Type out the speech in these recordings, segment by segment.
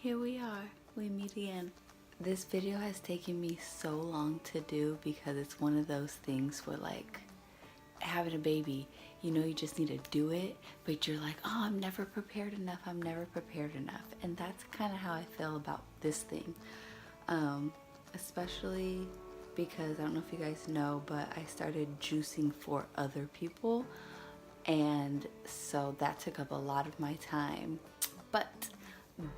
here we are, we meet again. This video has taken me so long to do because it's one of those things where, like, having a baby, you know, you just need to do it, but you're like, oh, I'm never prepared enough, I'm never prepared enough. And that's kind of how I feel about this thing, especially because I don't know if you guys know, but I started juicing for other people, and so that took up a lot of my time. But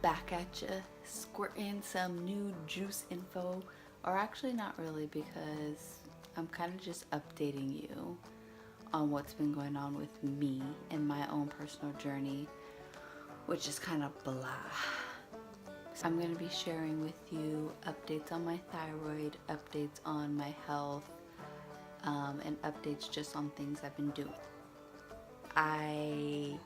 back at you, squirting some new juice info, or actually not really, because I'm kind of just updating you on what's been going on with me and my own personal journey, which is kind of blah. So I'm going to be sharing with you updates on my thyroid, updates on my health, and updates just on things I've been doing. I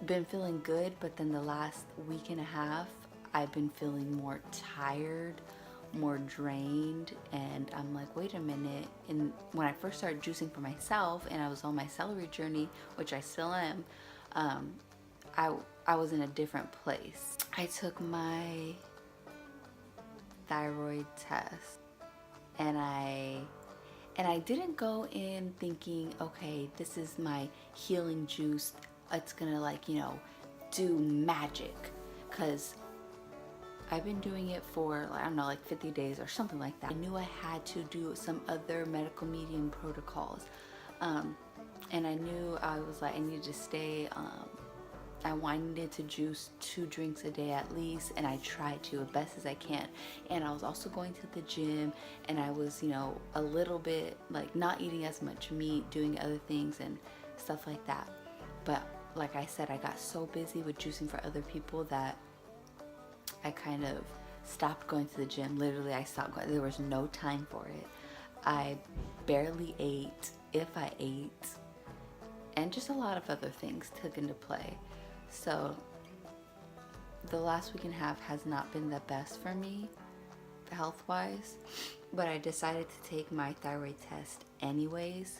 been feeling good, but then the last week and a half I've been feeling more tired, more drained, and I'm like, wait a minute. And when I first started juicing for myself and I was on my celery journey, which I still am, I was in a different place. I took my thyroid test, and I didn't go in thinking, okay, this is my healing juice, it's gonna, like, you know, do magic, because I've been doing it for, I don't know, like 50 days or something like that. I knew I had to do some other medical medium protocols, and I knew I was like, I needed to stay, I needed to juice 2 drinks a day at least, and I tried to as best as I can. And I was also going to the gym, and I was, you know, a little bit like not eating as much meat, doing other things and stuff like that. But like I said, I got so busy with juicing for other people that I kind of stopped going to the gym. Literally, I stopped going. There was no time for it. I barely ate, if I ate, and just a lot of other things took into play. So the last week and a half has not been the best for me health-wise, but I decided to take my thyroid test anyways.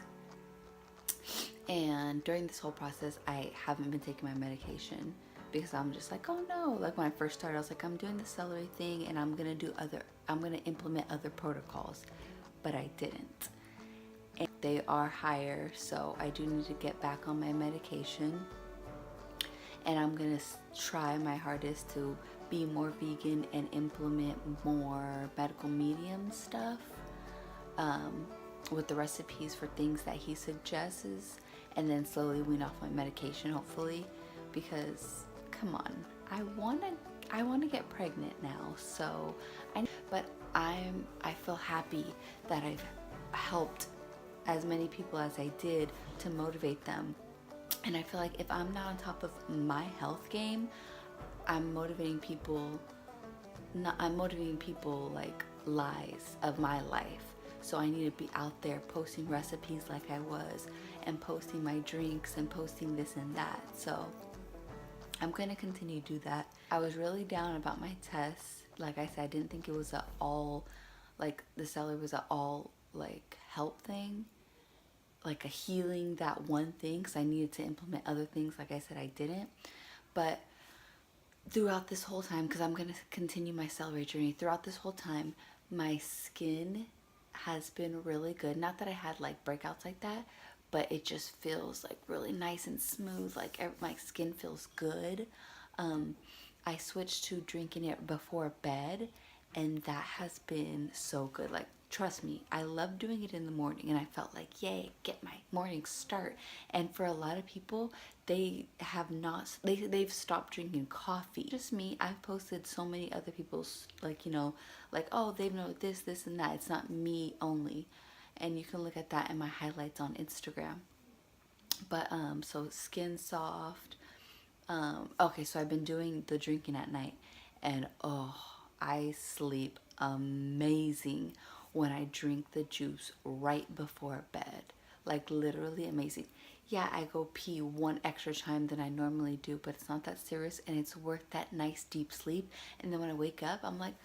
And during this whole process, I haven't been taking my medication because I'm just like, oh no. Like when I first started, I was like, I'm doing the celery thing and I'm gonna implement other protocols, but I didn't. And they are higher, so I do need to get back on my medication. And I'm gonna try my hardest to be more vegan and implement more medical medium stuff with the recipes for things that he suggests, and then slowly wean off my medication, hopefully, because come on, I wanna get pregnant now. So I feel happy that I've helped as many people as I did to motivate them. And I feel like if I'm not on top of my health game, I'm motivating people like lies of my life. So I need to be out there posting recipes like I was, and posting my drinks and posting this and that. So I'm going to continue to do that. I was really down about my tests. Like I said, I didn't think it was like the celery was all like help thing, like a healing that one thing, because I needed to implement other things. Like I said, I didn't. But throughout this whole time, because I'm going to continue my celery journey, throughout this whole time, my skin has been really good. Not that I had like breakouts like that, but it just feels like really nice and smooth. Like my skin feels good. I switched to drinking it before bed, and that has been so good. Like, trust me, I love doing it in the morning, and I felt like, yay, get my morning start. And for a lot of people, they've stopped drinking coffee. Just me, I've posted so many other people's, like, you know, like, oh, they've known this and that. It's not me only. And you can look at that in my highlights on Instagram. But so skin soft. Okay, so I've been doing the drinking at night, and oh, I sleep amazing when I drink the juice right before bed. Like, literally amazing. Yeah, I go pee one extra time than I normally do, but it's not that serious, and it's worth that nice deep sleep. And then when I wake up, I'm like,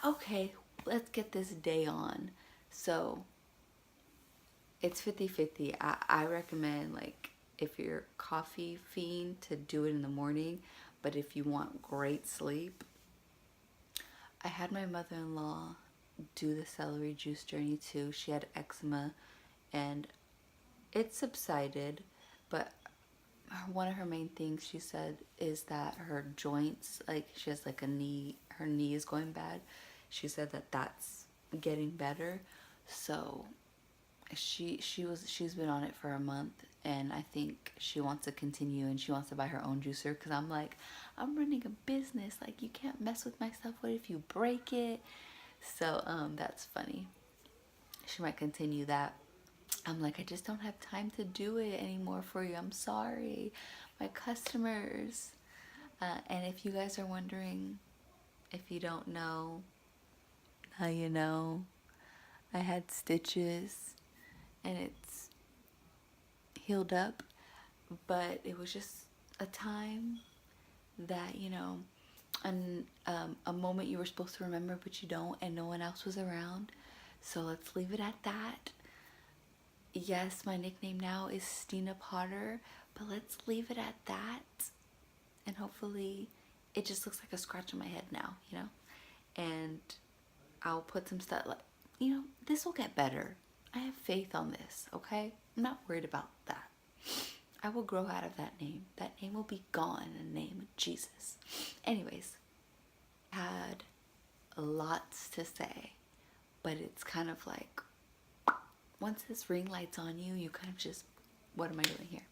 okay, let's get this day on. So it's 50-50. I recommend, like, if you're a coffee fiend, to do it in the morning, But if you want great sleep, I had my mother-in-law do the celery juice journey too. She had eczema and it subsided, but one of her main things she said is that her joints, like she has like her knee is going bad. She said that that's getting better. So she's been on it for a month, and I think she wants to continue, and she wants to buy her own juicer, because I'm like, I'm running a business, like you can't mess with my stuff. What if you break it? So that's funny. She might continue that. I'm like, I just don't have time to do it anymore for you. I'm sorry, my customers. And if you guys are wondering, if you don't know, now you know. I had stitches and it's healed up, but it was just a time that, you know, a moment you were supposed to remember but you don't, and no one else was around. So let's leave it at that. Yes, my nickname now is Stina Potter, but let's leave it at that. And hopefully it just looks like a scratch on my head now, you know? And I'll put some stuff, like, you know, this will get better. I have faith on this, okay? I'm not worried about that. I will grow out of that name. That name will be gone in the name of Jesus. Anyways, I had lots to say, but it's kind of like, once this ring light's on you, you kind of just, what am I doing here?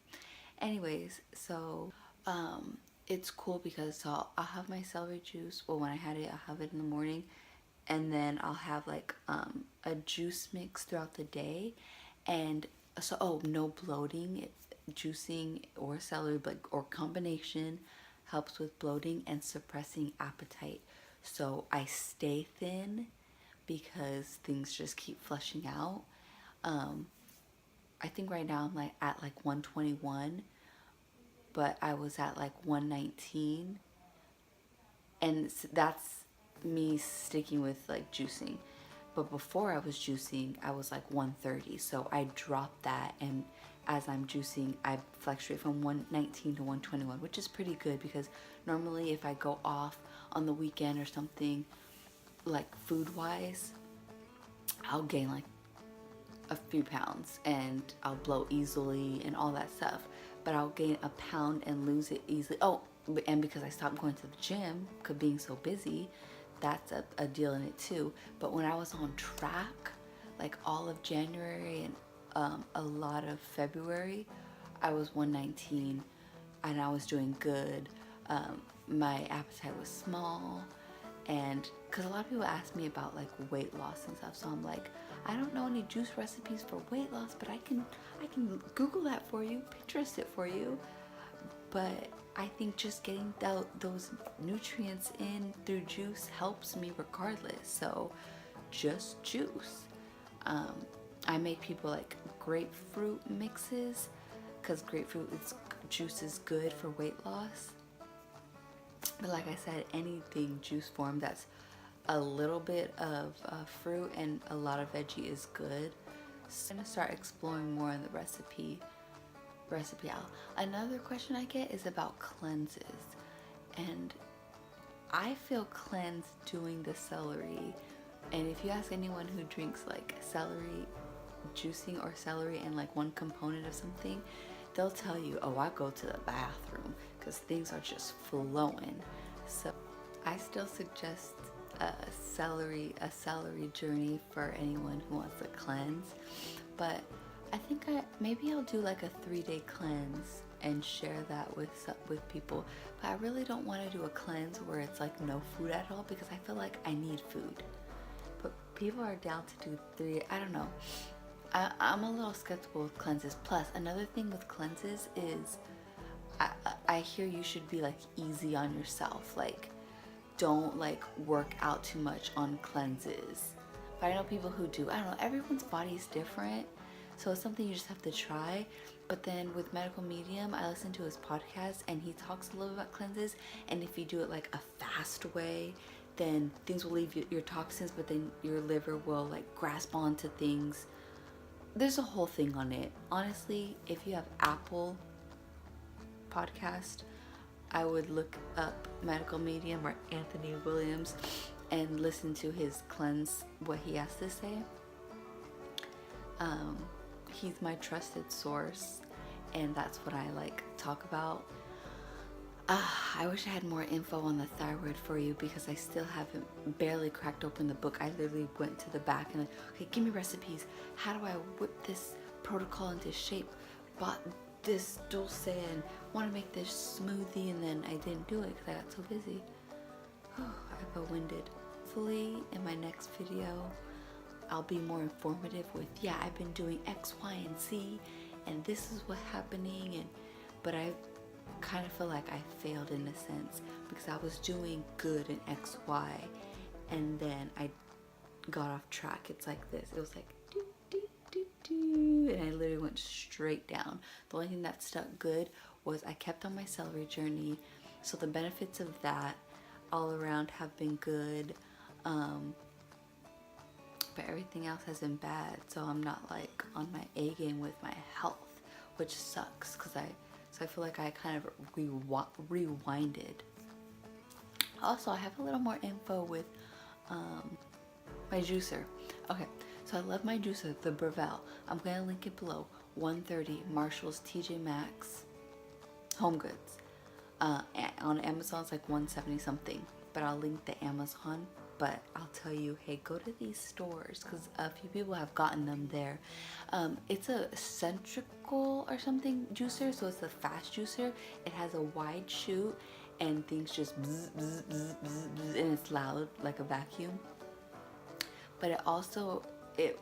Anyways, so it's cool because I'll have my celery juice. Well, when I had it, I'll have it in the morning, and then I'll have like a juice mix throughout the day. And so, no bloating. Juicing or celery, but or combination, helps with bloating and suppressing appetite. So I stay thin because things just keep flushing out. I think right now I'm like at like 121, but I was at like 119, and that's me sticking with like juicing. But before I was juicing, I was like 130, so I dropped that, and as I'm juicing, I fluctuate from 119 to 121, which is pretty good, because normally if I go off on the weekend or something, like food wise, I'll gain like a few pounds and I'll bloat easily and all that stuff. But I'll gain a pound and lose it easily. Oh, and because I stopped going to the gym, because being so busy, that's a deal in it too. But when I was on track, like all of January and a lot of February, I was 119 and I was doing good. My appetite was small, and because a lot of people ask me about like weight loss and stuff, so I'm like, I don't know any juice recipes for weight loss, but I can Google that for you, Pinterest it for you. But I think just getting those nutrients in through juice helps me regardless. So just juice. I make people like grapefruit mixes, because grapefruit juice is good for weight loss. But like I said, anything juice form that's a little bit of fruit and a lot of veggie is good. So I'm gonna start exploring more in the recipe aisle. Another question I get is about cleanses, and I feel cleansed doing the celery. And if you ask anyone who drinks like celery juicing or celery and like one component of something, they'll tell you, oh, I go to the bathroom because things are just flowing. So I still suggest a celery journey for anyone who wants to cleanse. But I think maybe I'll do like a 3-day cleanse and share that with people. But I really don't want to do a cleanse where it's like no food at all, because I feel like I need food. But people are down to do 3. I don't know. I'm a little skeptical with cleanses. Plus, another thing with cleanses is I hear you should be like easy on yourself. Like, don't like work out too much on cleanses. But I know people who do. I don't know. Everyone's body is different. So it's something you just have to try. But then with Medical Medium, I listen to his podcast and he talks a little about cleanses. And if you do it like a fast way, then things will leave your toxins, but then your liver will like grasp onto things. There's a whole thing on it. Honestly, if you have Apple Podcast, I would look up medical medium or Anthony Williams and listen to his cleanse, what he has to say. He's my trusted source, and that's what I like talk about. I wish I had more info on the thyroid for you, because I still haven't barely cracked open the book. I literally went to the back and like, okay, give me recipes. How do I whip this protocol into shape? Bought this dulce and want to make this smoothie, and then I didn't do it because I got so busy. I got winded. Hopefully in my next video I'll be more informative with, yeah, I've been doing X, Y, and Z, and this is what's happening, but I kind of feel like I failed in a sense, because I was doing good in X, Y, and then I got off track. It's like this. It was like do, do, do, do, and I literally went straight down. The only thing that stuck good was I kept on my celery journey, so the benefits of that all around have been good. But everything else has been bad, so I'm not like on my A game with my health, which sucks, because I feel like I kind of rewinded. Also, I have a little more info with my juicer. Okay, so I love my juicer, the Brevel. I'm gonna link it below. 130 Marshalls, TJ Maxx, HomeGoods. On Amazon it's like 170 something, but I'll link the Amazon. But I'll tell you, hey, go to these stores, because a few people have gotten them there. It's a centrical or something juicer, so it's a fast juicer. It has a wide chute and things just bzz, bzz, bzz, bzz, bzz, and it's loud like a vacuum. But it also, it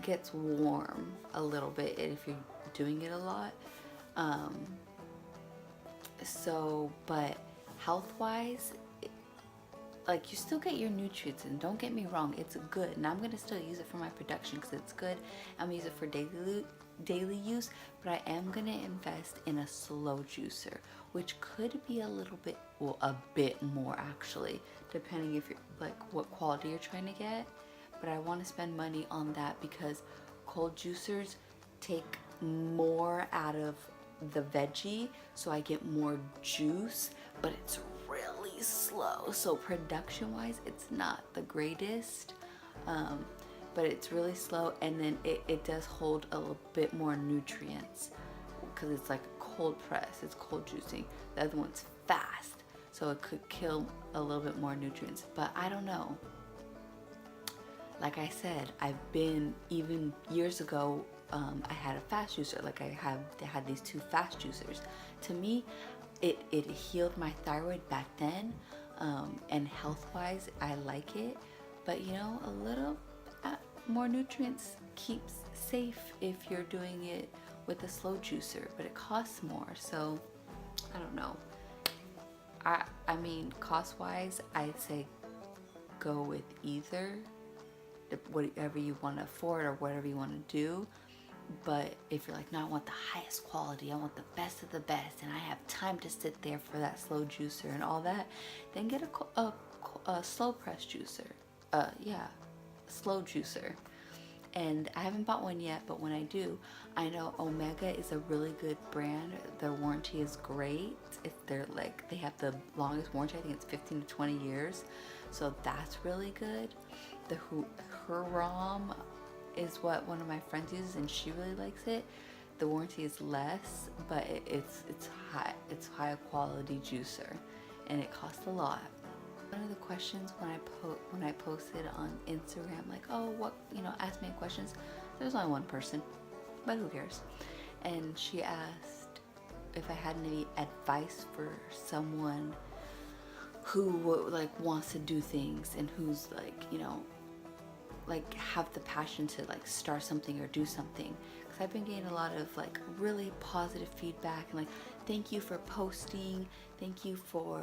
gets warm a little bit if you're doing it a lot. But health-wise, like, you still get your nutrients, and don't get me wrong, it's good, and I'm gonna still use it for my production because it's good. I'm gonna use it for daily use, but I am gonna invest in a slow juicer, which could be a little bit, well, a bit more actually, depending if you're like what quality you're trying to get. But I want to spend money on that because cold juicers take more out of the veggie, so I get more juice, but it's really slow, so production wise it's not the greatest, but it's really slow, and then it does hold a little bit more nutrients because it's like a cold press, it's cold juicing. The other one's fast, so it could kill a little bit more nutrients, but I don't know. Like I said, I've been, even years ago, I had a fast juicer. Like they had these two fast juicers. To me, it healed my thyroid back then, and health-wise, I like it. But you know, a little more nutrients keeps safe if you're doing it with a slow juicer, but it costs more. So I don't know. I mean, cost-wise, I'd say go with either, whatever you want to afford or whatever you want to do. But if you're like, no, I want the highest quality, I want the best of the best, and I have time to sit there for that slow juicer and all that, then get a slow press juicer. Slow juicer. And I haven't bought one yet, but when I do, I know Omega is a really good brand. Their warranty is great. They have the longest warranty. I think it's 15 to 20 years. So that's really good. The Huram is what one of my friends uses, and she really likes it. The warranty is less, but it's high quality juicer, and it costs a lot. One of the questions when I posted on Instagram, like, oh, what, ask me questions, there's only one person, but who cares? And she asked if I had any advice for someone who like wants to do things and who's like have the passion to like start something or do something, because I've been getting a lot of like really positive feedback and like, thank you for posting, thank you for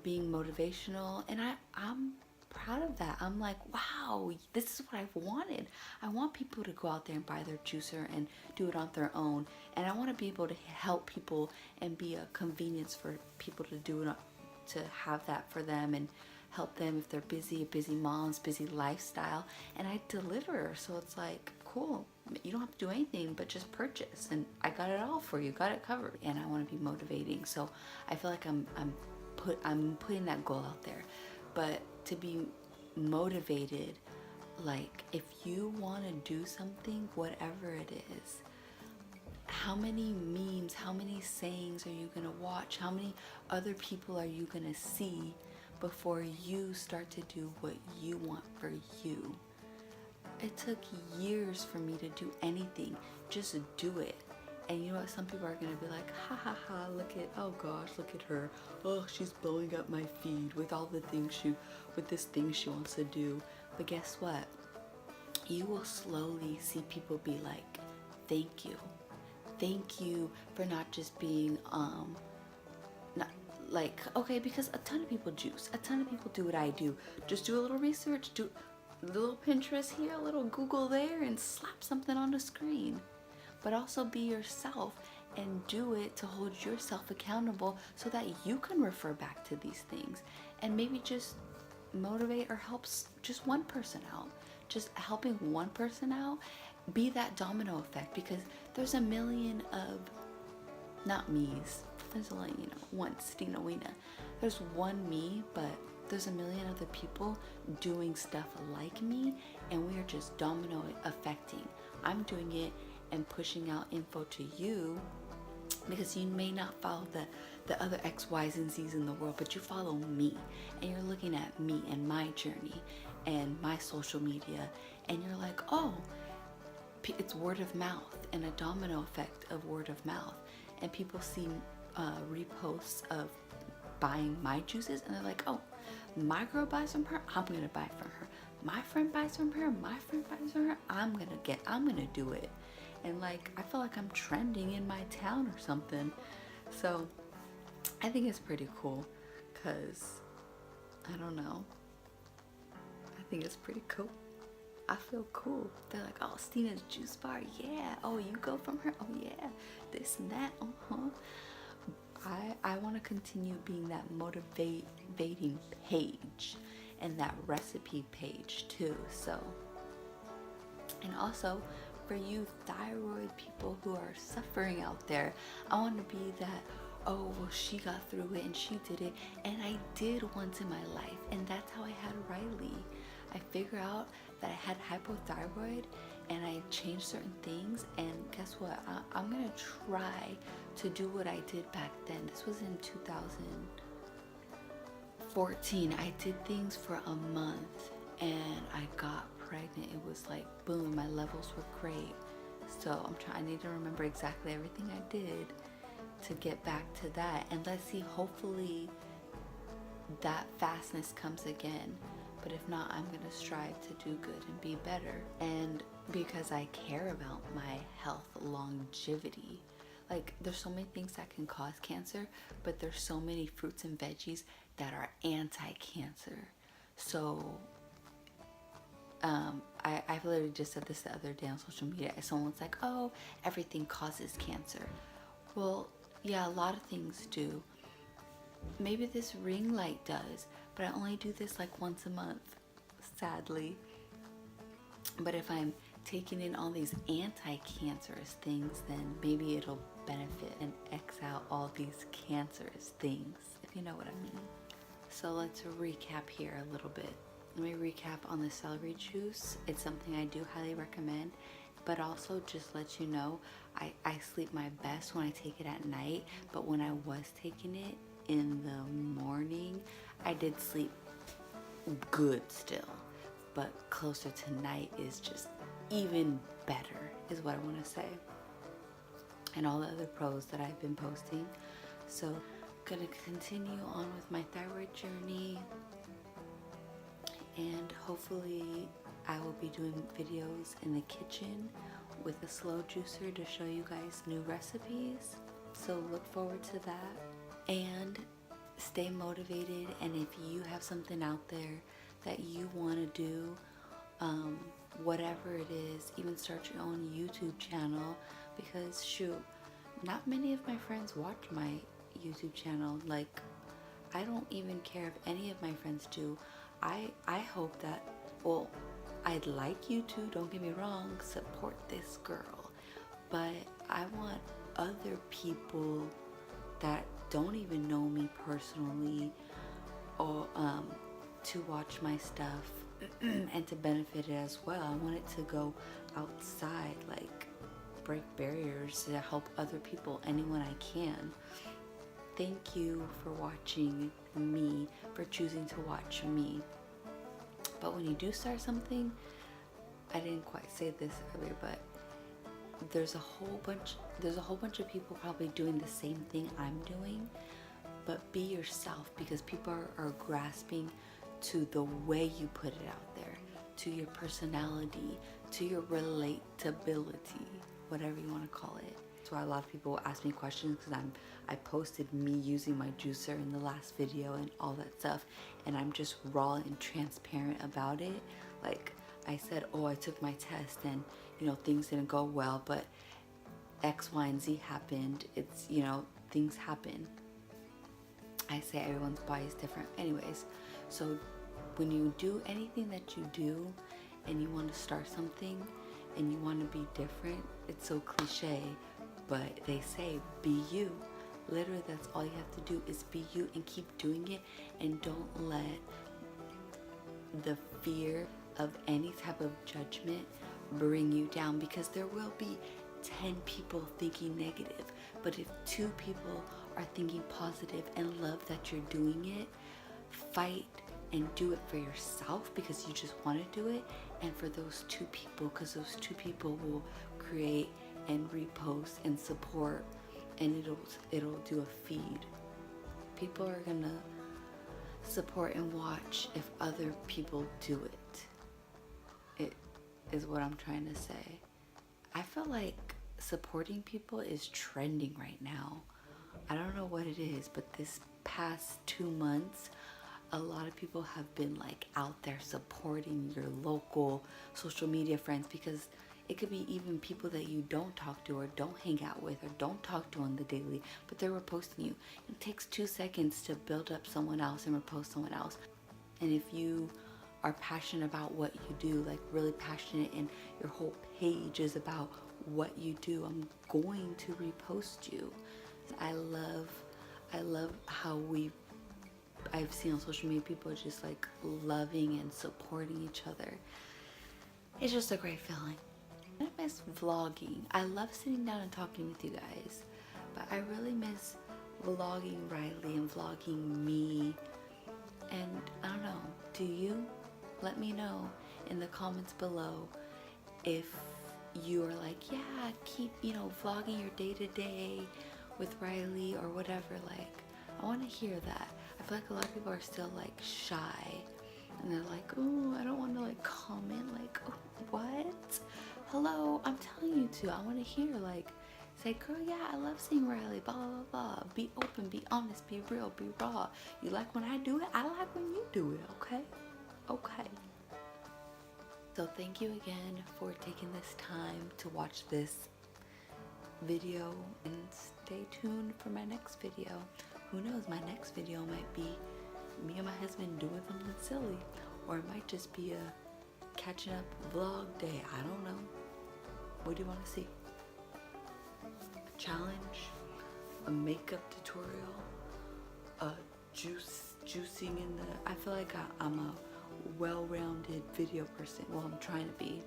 being motivational, and I'm proud of that. I'm like, wow, this is what I've wanted. I want people to go out there and buy their juicer and do it on their own, and I want to be able to help people and be a convenience for people to do it, to have that for them and help them if they're busy moms, busy lifestyle, and I deliver. So it's like, cool. You don't have to do anything but just purchase, and I got it all for you, got it covered. And I want to be motivating, so I feel like I'm putting that goal out there. But to be motivated, like if you want to do something, whatever it is, how many memes, how many sayings are you gonna watch? How many other people are you gonna see before you start to do what you want for you? It took years for me to do anything. Just do it. And you know what? Some people are gonna be like, ha ha ha, look at, oh gosh, look at her. Oh, she's blowing up my feed with all the things with this thing she wants to do. But guess what? You will slowly see people be like, thank you. Thank you for not just being, not like, okay, because a ton of people juice. A ton of people do what I do. Just do a little research, do a little Pinterest here, a little Google there, and slap something on the screen. But also be yourself and do it to hold yourself accountable so that you can refer back to these things and maybe just motivate or helps just one person out. Just helping one person out, be that domino effect, because there's a million of, not me's, there's a, like, you know, one Stina Weena. There's one me, but there's a million other people doing stuff like me, and we are just domino affecting. I'm doing it and pushing out info to you because you may not follow the other X, Y's, and Z's in the world, but you follow me, and you're looking at me and my journey and my social media, and you're like, oh, it's word of mouth and a domino effect of word of mouth. And people see reposts of buying my juices, and they're like, oh, my girl buys from her, I'm gonna buy from her. My friend buys from her, my friend buys from her, I'm gonna do it. And like, I feel like I'm trending in my town or something. So I think it's pretty cool, because I don't know, I think it's pretty cool. I feel cool. They're like, oh, Stina's juice bar, yeah. Oh, you go from her, oh yeah, this and that, I want to continue being that motivating page and that recipe page too. So, and also for you thyroid people who are suffering out there, I want to be that, oh, well, she got through it and she did it, and I did once in my life, and that's how I had Riley. I figured out that I had hypothyroid, and I changed certain things, and guess what? I'm gonna try to do what I did back then. This was in 2014. I did things for a month, and I got pregnant. It was like, boom, my levels were great. So I need to remember exactly everything I did to get back to that. And let's see, hopefully that fastness comes again. But if not, I'm gonna strive to do good and be better. And because I care about my health longevity. Like, there's so many things that can cause cancer, but there's so many fruits and veggies that are anti-cancer. So I literally just said this the other day on social media. Someone's like, oh, everything causes cancer. Well, yeah, a lot of things do. Maybe this ring light does, but I only do this like once a month, sadly. But if I'm taking in all these anti-cancerous things, then maybe it'll benefit and X out all these cancerous things, if you know what I mean. So let's recap here a little bit. Let me recap on the celery juice. It's something I do highly recommend, but also just let you know, I sleep my best when I take it at night, but when I was taking it in the morning, I did sleep good still, but closer to night is just even better, is what I want to say. And all the other pros that I've been posting. So gonna continue on with my thyroid journey, and hopefully I will be doing videos in the kitchen with a slow juicer to show you guys new recipes. So look forward to that, and stay motivated. And if you have something out there that you want to do, whatever it is, even start your own YouTube channel, because shoot, not many of my friends watch my YouTube channel. Like, I don't even care if any of my friends do. I hope that, well, I'd like you to, don't get me wrong, support this girl, but I want other people that don't even know me personally or to watch my stuff and to benefit it as well. I want it to go outside, like break barriers to help other people, anyone I can. Thank you for watching me, for choosing to watch me. But when you do start something, I didn't quite say this earlier, but there's a whole bunch of people probably doing the same thing I'm doing. But be yourself, because people are grasping to the way you put it out there, to your personality, to your relatability, whatever you want to call it. That's why a lot of people ask me questions, because I posted me using my juicer in the last video and all that stuff, and I'm just raw and transparent about it. Like I said, oh, I took my test and things didn't go well, but X, Y, and Z happened. It's things happen. I say everyone's body is different anyways. So when you do anything that you do and you want to start something and you want to be different, it's so cliche, but they say be you. Literally, that's all you have to do is be you and keep doing it, and don't let the fear of any type of judgment bring you down, because there will be 10 people thinking negative, but if 2 people are thinking positive and love that you're doing it, fight and do it for yourself because you just want to do it, and for those 2 people, because those 2 people will create and repost and support, and it'll do a feed. People are gonna support and watch if other people do it. It is what I'm trying to say. I feel like supporting people is trending right now. I don't know what it is, but this past 2 months, a lot of people have been like out there supporting your local social media friends, because it could be even people that you don't talk to or don't hang out with or don't talk to on the daily, but they're reposting you. It takes 2 seconds to build up someone else and repost someone else. And if you are passionate about what you do, like really passionate, and your whole page is about what you do, I'm going to repost you. I love how I've seen on social media people just like loving and supporting each other. It's just a great feeling. I miss vlogging. I love sitting down and talking with you guys, but I really miss vlogging Riley and vlogging me. And I don't know, do you? Let me know in the comments below if you are like, yeah, keep vlogging your day-to-day with Riley or whatever. Like, I want to hear that. I feel like a lot of people are still like shy, and they're like, oh, I don't want to like comment, like, oh, what? Hello, I'm telling you to. I want to hear, like, say, girl, yeah, I love seeing Riley, blah, blah, blah. Be open, be honest, be real, be raw. You like when I do it? I like when you do it, okay? Okay. So thank you again for taking this time to watch this video, and stay tuned for my next video. Who knows, my next video might be me and my husband doing something silly, or it might just be a catching up vlog day. I don't know. What do you want to see? A challenge, a makeup tutorial, a juicing in the, I feel like I'm a well-rounded video person. Well, I'm trying to be.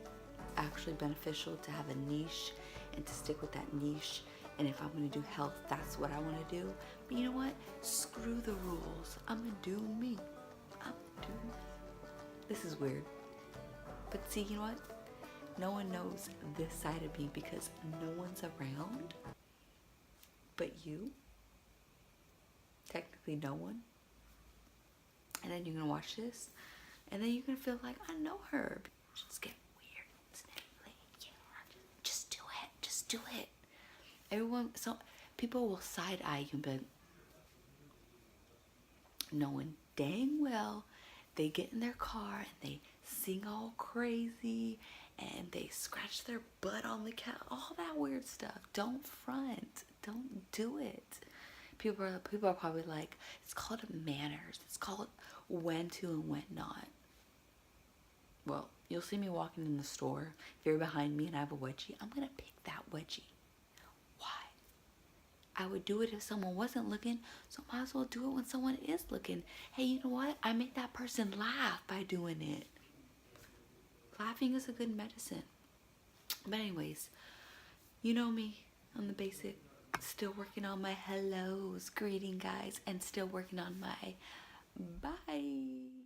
Actually beneficial to have a niche and to stick with that niche. And if I'm gonna do health, that's what I want to do. But you know what? Screw the rules. I'm gonna do me. I'm gonna do me. This is weird. But see, you know what? No one knows this side of me because no one's around but you. Technically no one. And then you're gonna watch this, and then you're gonna feel like, I know her. Just get weird and sniffly. Yeah, just do it. Just do it. Everyone, so people will side eye you, but knowing dang well they get in their car and they sing all crazy and they scratch their butt on the couch, all that weird stuff. Don't front. Don't do it. People are probably like, it's called manners. It's called when to and when not. well, you'll see me walking in the store. If you're behind me and I have a wedgie, I'm gonna pick that wedgie. Why? I would do it if someone wasn't looking, so might as well do it when someone is looking. Hey, you know what? I make that person laugh by doing it. Laughing is a good medicine. But anyways, you know me. I'm the basic. Still working on my hellos, greeting guys, and still working on my bye.